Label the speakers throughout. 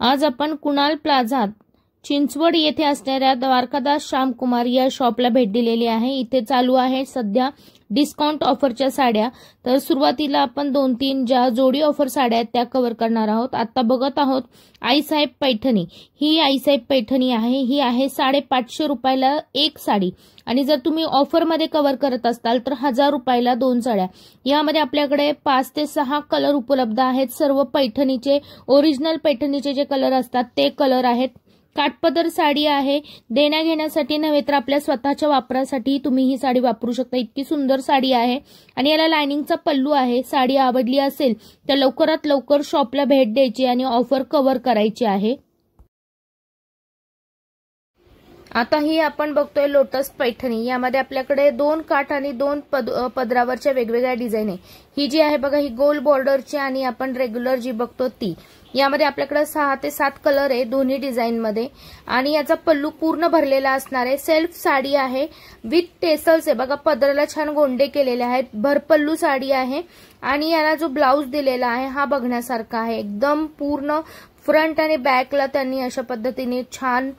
Speaker 1: आज आपण कुणाल प्लाझात चिंचवड येथे असणाऱ्या द्वारकादास श्यामकुमार या शॉपला भेट दिलेली आहे। इथे चालू आहे सध्या डिस्काउंट ऑफरच्या साड्या। तर सुरुवातीला आपण 2-3 ज्या जोडी ऑफर साड्या आहेत त्या कव्हर करणार आहोत। आता बघत आहोत आईसाहेब पैठणी। ही आईसाहेब पैठणी आहे, ही आहे 550 रुपयाला एक साडी आणि जर तुम्ही ऑफर मध्ये कव्हर करत असाल तर 1000 रुपयाला 2 साड्या। यामध्ये आपल्याकडे 5 ते 6 कलर उपलब्ध आहेत। सर्व पैठणीचे ओरिजिनल पैठणीचे जे कलर असतात ते कलर आहेत। काठपदर साडी आहे, देण्या घेण्यासाठी नव्हे तर आपल्या स्वतःच्या वापरासाठी तुम्ही ही साडी वापरू शकता। इतकी सुंदर साडी आहे आणि याला लाइनिंगचा पल्लू आहे। साडी आवडली असेल तर लवकरात लवकर शॉपला भेट द्यायची आणि ऑफर कव्हर करायची आहे। आता ही आपण बघतोय लोटस पैठणी। यामध्ये आपल्याकडे 2 काठ आणि 2 पदरावरच्या वेगवेगळ्या डिझाइन आहे। ही जी आहे बघा, ही गोल बॉर्डरची आणि आपण रेग्युलर जी बघतो ती। यामध्ये आपल्याकडे 6 ते 7 कलर आहे दोन्ही डिझाइन मध्ये आणि याचा पल्लू पूर्ण भरलेला असणार आहे। सेल्फ साडी आहे विथ टेसल्स आहे बघा, पदराला छान गोंडे केलेले आहेत। भरपल्लू साडी आहे आणि याला जो ब्लाउज दिलेला आहे हा बघण्यासारखा आहे। एकदम पूर्ण फ्रंट आणि बॅकला त्यांनी अशा पद्धतीने छान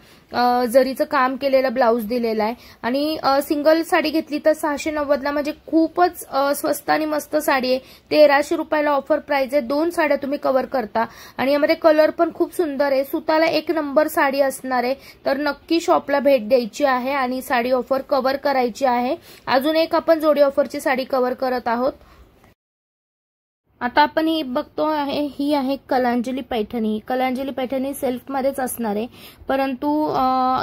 Speaker 1: जरीचं काम केलेलं ब्लाउज दिलेला आहे आणि सिंगल साडी घेतली तर 690 ला, म्हणजे खूपच स्वस्त आणि मस्त साडी आहे। 1300 रुपयाला ऑफर प्राइस आहे। 2 साड्या तुम्ही कव्हर करता आणि यामध्ये कलर पण खूप सुंदर आहे। सुताला 1 नंबर साडी असणार आहे, तर नक्की शॉपला भेट द्यायची आहे आणि साडी ऑफर कव्हर करायची आहे। अजून एक आपण जोडी ऑफरची साडी कव्हर करत आहोत। आता आपण ही बघतो आहे, ही आहे कलांजली पैठणी। कलांजली पैठणी सेल्फ मध्येच असणार आहे, परंतु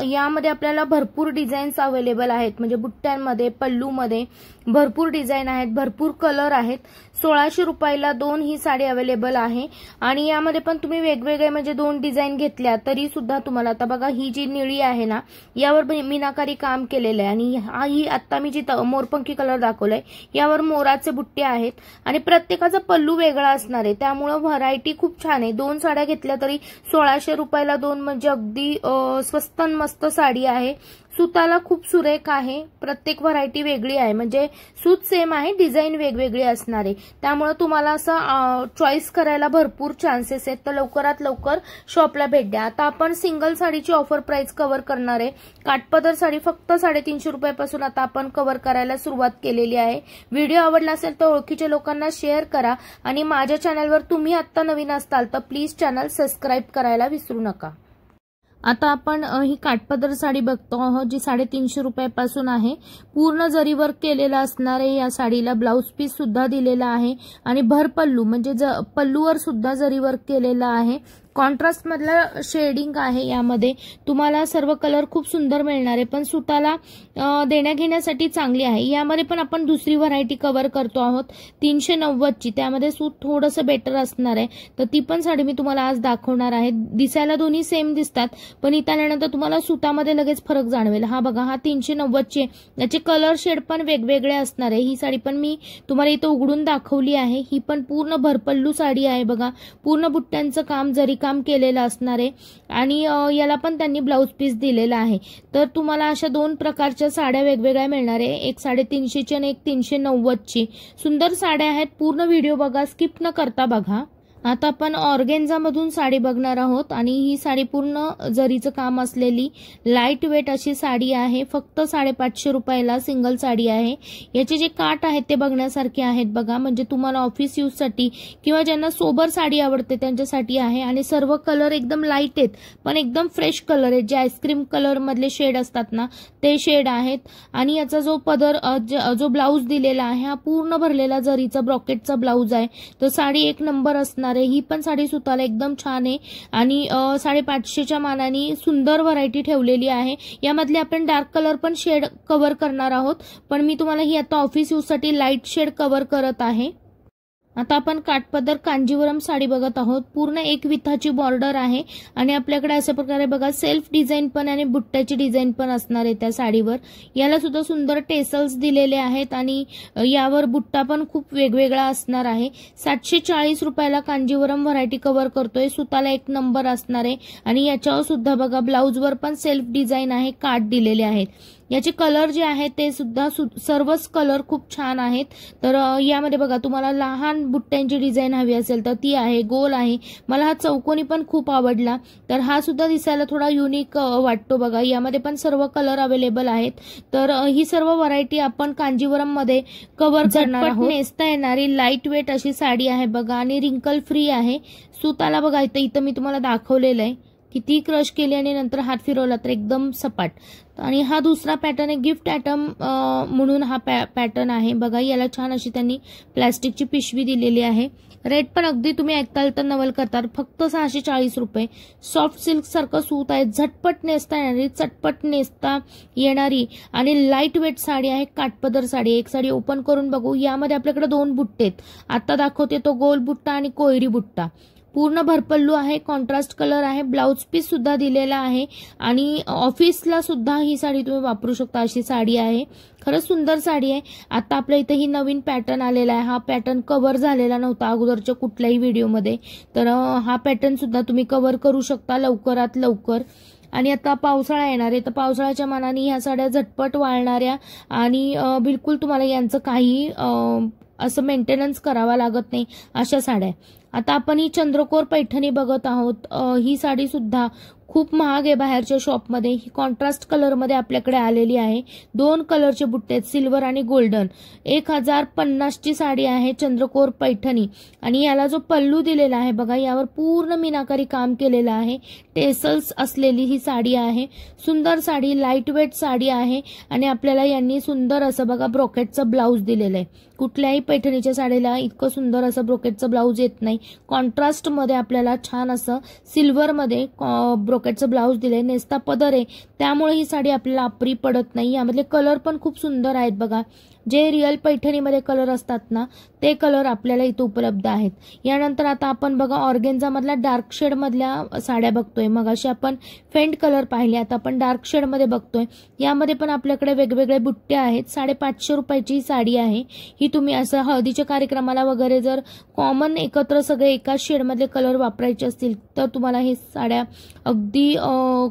Speaker 1: यामध्ये आपल्याला भरपूर डिझाईन्स अवेलेबल आहेत। म्हणजे बुट्ट्यांमध्ये, पल्लूमध्ये भरपूर डिझाइन आहेत, भरपूर कलर आहेत। 1600 रुपयाला 2 ही साडी अवेलेबल आहे आणि यामध्ये पण तुम्ही वेगवेगळे म्हणजे 2 डिझाइन घेतल्या तरी सुद्धा तुम्हाला, आता बघा ही जी निळी आहे ना, यावर मीनाकारी काम केलेलं आहे आणि ही आता मी जी मोरपंखी कलर दाखवलाय यावर मोराचे बुट्टे आहेत आणि प्रत्येकाचा पल्लू वेगळा असणार आहे। त्यामुळे व्हरायटी खूप छान आहे। 2 साड्या घेतल्या तरी 1600 रुपयाला 2 म्हणजे अगदी स्वस्त मस्त साडी आहे। सुताला खूप सुरेख आहे, प्रत्येक व्हरायटी वेगळी आहे, म्हणजे सूत सेम आहे, डिझाइन वेगवेगळी असणार आहे। त्यामुळे तुम्हाला असं चॉईस करायला भरपूर चान्सेस आहेत। तर लवकरात लवकर शॉपला भेट द्या। आता आपण सिंगल साडीची ऑफर प्राइस कव्हर करणार आहे। काठपदर साडी फक्त 350 रुपयापासून आता आपण कव्हर करायला सुरुवात केलेली आहे। व्हिडिओ आवडला असेल तर ओळखीच्या लोकांना शेअर करा आणि माझ्या चॅनलवर तुम्ही आता नवीन असताल तर प्लीज चॅनल सबस्क्राइब करायला विसरू नका। आता आपण ही काठपदर साडी बघतो आहोत जी 350 रुपयापासून आहे। पूर्ण जरी वर्क केलेला असणार आहे। या साडीला ब्लाउज पीस सुद्धा दिलेला आहे आणि भर पल्लू म्हणजे पल्लूवर सुद्धा जरी वर्क केलेला आहे। कॉन्ट्रास्ट मधला शेडिंग आहे। यामध्ये तुम्हाला सर्व कलर खूप सुंदर मिळणार आहे, पण सुताला देण्या घेण्यासाठी चांगली आहे। यामध्ये पण आपण दुसरी व्हरायटी कव्हर करतो आहोत 390 ची, त्यामध्ये सूत थोडंसं बेटर असणार आहे। तर ती पण साडी मी तुम्हाला आज दाखवणार आहे। दिसायला दोन्ही सेम दिसतात, पण इथं आल्यानंतर तुम्हाला सुतामध्ये लगेच फरक जाणवेल। हा बघा, हा 390 ची, याचे कलर शेड पण वेगवेगळे असणार आहे। ही साडी पण मी तुम्हाला इथं उघडून दाखवली आहे। ही पण पूर्ण भरपल्लू साडी आहे बघा, पूर्ण बुट्ट्यांचं काम जरी काम केलेलं असणार आहे आणि याला पण त्यांनी ब्लाउज पीस दिलेला आहे। तर तुम्हाला अशा 2 प्रकारच्या साड्या वेगवेगळ्या मिळणार आहे, एक 350 ची आणि एक 390 ची। सुंदर साड्या आहेत, पूर्ण व्हिडिओ बघा, स्किप न करता बघा। आता आपण ऑर्गेन्झा मधून साडी बघणार आहोत आणि ही साडी पूर्ण जरीचं काम असलेली लाईट वेट अशी साडी आहे। फक्त 550 रुपयाला सिंगल साडी आहे। याचे जे काठ आहेत ते बघण्यासारखे आहेत बघा, म्हणजे तुम्हाला ऑफिस यूज साठी किंवा ज्यांना सोबर साडी आवडते त्यांच्यासाठी आहे आणि सर्व कलर एकदम लाईट आहेत, पण एकदम फ्रेश कलर आहेत। जे आईस्क्रीम कलर मधले शेड असतात ना ते शेड आहेत आणि याचा जो पदर जो ब्लाउज दिलेला आहे हा पूर्ण भरलेला जरीचा ब्रॉकेटचा ब्लाउज आहे। तर साडी 1 नंबर असणार। ही पण साडी सुताला एकदम छान आहे आणि 550 च्या मानाने सुंदर व्हरायटी ठेवलेली आहे। यामधले आपण डार्क कलर पण शेड कव्हर करणार आहोत, पण मी तुम्हाला ही आता ऑफिस यूज साठी लाईट शेड कव्हर करत आहे। आता आपण काठपदर कांजीवरम साडी बघत आहोत। पूर्ण एक विथाची बॉर्डर आहे आणि आपल्याकडे अशा प्रकारे बघा सेल्फ डिझाइन पण आणि बुट्ट्याची डिझाइन पण असणार आहे त्या साडीवर। याला सुद्धा सुंदर टेसल्स दिलेले आहेत आणि यावर बुट्टा पण खूप वेगवेगळा असणार आहे। 740 रुपयाला कांजीवरम व्हरायटी कव्हर करतोय। सुताला 1 नंबर असणार आहे आणि याच्यावर सुद्धा बघा ब्लाउजवर पण सेल्फ डिझाइन आहे, काठ दिलेले आहेत। याचे कलर जे आहेत ते सुद्धा सर्वच कलर खूप छान आहेत. तर यामध्ये बघा तुम्हाला लहान बुट्ट्यांची डिझाईन हवी असेल तर ती आहे, गोल आहे. मला हा चौकोनी पण खूप आवडला. तर हा सुद्धा दिसायला थोडा युनिक वाटतो बघा. यामध्ये पण सर्व कलर अवेलेबल आहेत. तर ही सर्व व्हरायटी आपण कांजीवरम मध्ये कव्हर करणार आहोत. नेसता येणारी लाईट वेट अशी साडी आहे बघा आणि रिंकल फ्री आहे. सुताला बघा इथं मी तुम्हाला दाखवलेलं आहे. किती क्रश केली आणि नंतर हात फिरवला तर एकदम सपाट. आणि हा दुसरा पॅटर्न आहे, गिफ्ट आयटम म्हणून हा पॅटर्न आहे बघा. याला छान अशी त्यांनी प्लास्टिकची पिशवी दिलेली आहे. रेट पण अगदी तुम्ही ऐकताल तर नवल करतात, फक्त 640 रुपये. सॉफ्ट सिल्क सारखं सूत आहे, झटपट नेसता येणारी, चटपट नेसता येणारी आणि लाईट वेट साडी आहे. काठपदर साडी. एक साडी ओपन करून बघू. यामध्ये आपल्याकडे 2 बुट्टे आहेत. आता दाखवते तो गोल बुट्टा आणि कोयरी बुट्टा. पूर्ण भरपल्लू आहे, कॉन्ट्रास्ट कलर आहे, ब्लाउज पीस सुद्धा दिलेला आहे आणि ऑफिसला सुद्धा ही साडी तुम्ही वापरू शकता अशी साडी आहे. खरंच सुंदर साडी आहे. आता आपल्या इथे ही नवीन पॅटर्न आलेला आहे. हा पॅटर्न कव्हर झालेला नव्हता अगोदरच्या कुठल्याही व्हिडिओमध्ये. तर हा पॅटर्न सुद्धा तुम्ही कव्हर करू शकता लवकरात लवकर. आणि आता पावसाळा येणार आहे तर पावसाळ्याच्या मानाने ह्या साड्या झटपट वाळणाऱ्या आणि बिलकुल तुम्हाला यांचं काही असं मेंटेनन्स करावा लागत नाही अशा साड्या. आता आपण ही चंद्रकोर पैठणी बघत आहोत. ही साडी सुद्धा खूप महाग आहे बाहेरच्या शॉपमध्ये. ही कॉन्ट्रास्ट कलरमध्ये आपल्याकडे आलेली आहे. 2 कलरचे बुट्टे आहेत, सिल्वर आणि गोल्डन. 1050 ची साडी आहे, चंद्रकोर पैठणी. आणि याला जो पल्लू दिलेला आहे बघा, यावर पूर्ण मीनाकारी काम केलेलं आहे. टेसल्स असलेली ही साडी आहे. सुंदर साडी, लाईट वेट साडी आहे. आणि आपल्याला यांनी सुंदर असं बघा ब्रोकेटचं ब्लाऊज दिलेलं आहे. कुठल्याही पैठणीच्या साडीला इतकं सुंदर असं ब्रोकेटचं ब्लाऊज येत नाही. कॉन्ट्रास्ट मध्ये आपल्याला छान असं सिल्वर मध्ये ब्रोकेटचं ब्लाऊज दिलंय. नेसता पदर आहे त्यामुळे ही साडी आपल्याला आपरी पडत नाही. यामधले कलर पण खूप सुंदर आहेत बघा. जे रिअल पैठणीमध्ये कलर असतात ना ते कलर आपल्याला इथे उपलब्ध आहेत. यानंतर आता आपण बघा ऑर्गेन्झा मधल्या डार्क शेड मधल्या साड्या बघतोय. मग अशी आपण फेंट कलर पाहिले, आता आपण डार्क शेड मध्ये बघतोय. यामध्ये पण आपल्याकडे वेगवेगळे बुट्टे आहेत. 550 रुपयाची साडी आहे ही. तुम्ही असं हळदीच्या कार्यक्रमाला वगैरे जर कॉमन एकत्र सगळे एकाच शेड मधले कलर वापरायचे असतील तर तुम्हाला हे साड्या अगदी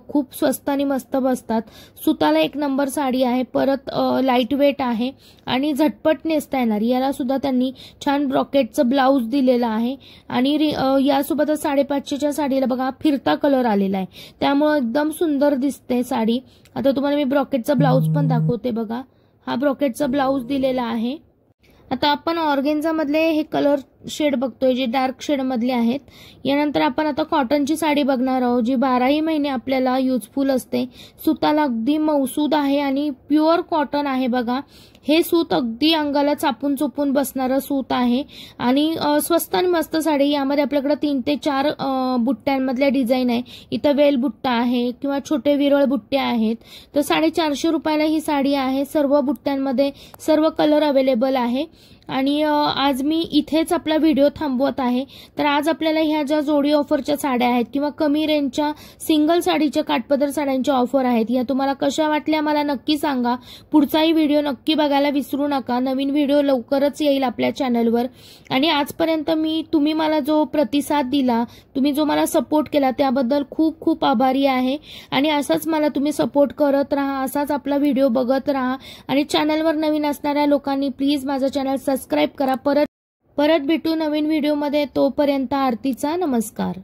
Speaker 1: खूप स्वस्त आणि मस्त बसतात. सुताला 1 नंबर साडी आहे. परत लाईट वेट आहे आणि झटपट नेसता येणारी. याला सुद्धा त्यांनी छान ब्रॉकेटचं ब्लाऊज दिलेलं आहे. आणि यासोबतच 550च्या साडीला बघा फिरता कलर आलेला आहे त्यामुळे एकदम सुंदर दिसते साडी. आता तुम्हाला मी ब्रॉकेटचा ब्लाऊज पण दाखवते बघा. हा ब्रॉकेटचा ब्लाऊज दिलेला आहे. आता आपण ऑर्गेन्झा मधले हे कलर शेड बघतोय जे डार्क शेड मधले आहेत. यानंतर आपण आता कॉटनची साडी बघणार आहोत जी 12ही महिने आपल्याला युजफुल असते. सुताला अगदी मौसूद आहे आणि प्युअर कॉटन आहे बघा. हे सूत अगदी अंगाला चापून चोपून बसणारं सूत आहे आणि स्वस्त आणि मस्त साडी. यामध्ये आपल्याकडे 3 ते 4 बुट्ट्यांमधल्या डिझाईन आहे. इथं वेल बुट्टा आहे किंवा छोटे विरळ बुट्टे आहेत. तर 450 रुपयाला ही साडी आहे. सर्व बुट्ट्यांमध्ये सर्व कलर अवेलेबल आहे. आणि आज मी इथेच आपला व्हिडिओ थांबवत आहे. तर आज आपल्याला ह्या ज्या जोडी ऑफरच्या साड्या आहेत किंवा कमी रेंजच्या सिंगल साडीच्या काठपदर साड्यांच्या ऑफर आहेत या तुम्हाला कशा वाटल्या मला नक्की सांगा. पुढचाही व्हिडिओ नक्की बघायला विसरू नका. नवीन व्हिडिओ लवकरच येईल आपल्या चॅनलवर. आणि आजपर्यंत तुम्ही मला जो प्रतिसाद दिला, तुम्ही जो मला सपोर्ट केला त्याबद्दल खूप खूप आभारी आहे. आणि असाच मला तुम्ही सपोर्ट करत राहा, असाच आपला व्हिडिओ बघत राहा. आणि चॅनलवर नवीन असणाऱ्या लोकांनी प्लीज माझं चॅनल सबस्क्राईब करा. परत भेटू नवीन व्हिडिओमध्ये. तोपर्यंत आरतीचा नमस्कार.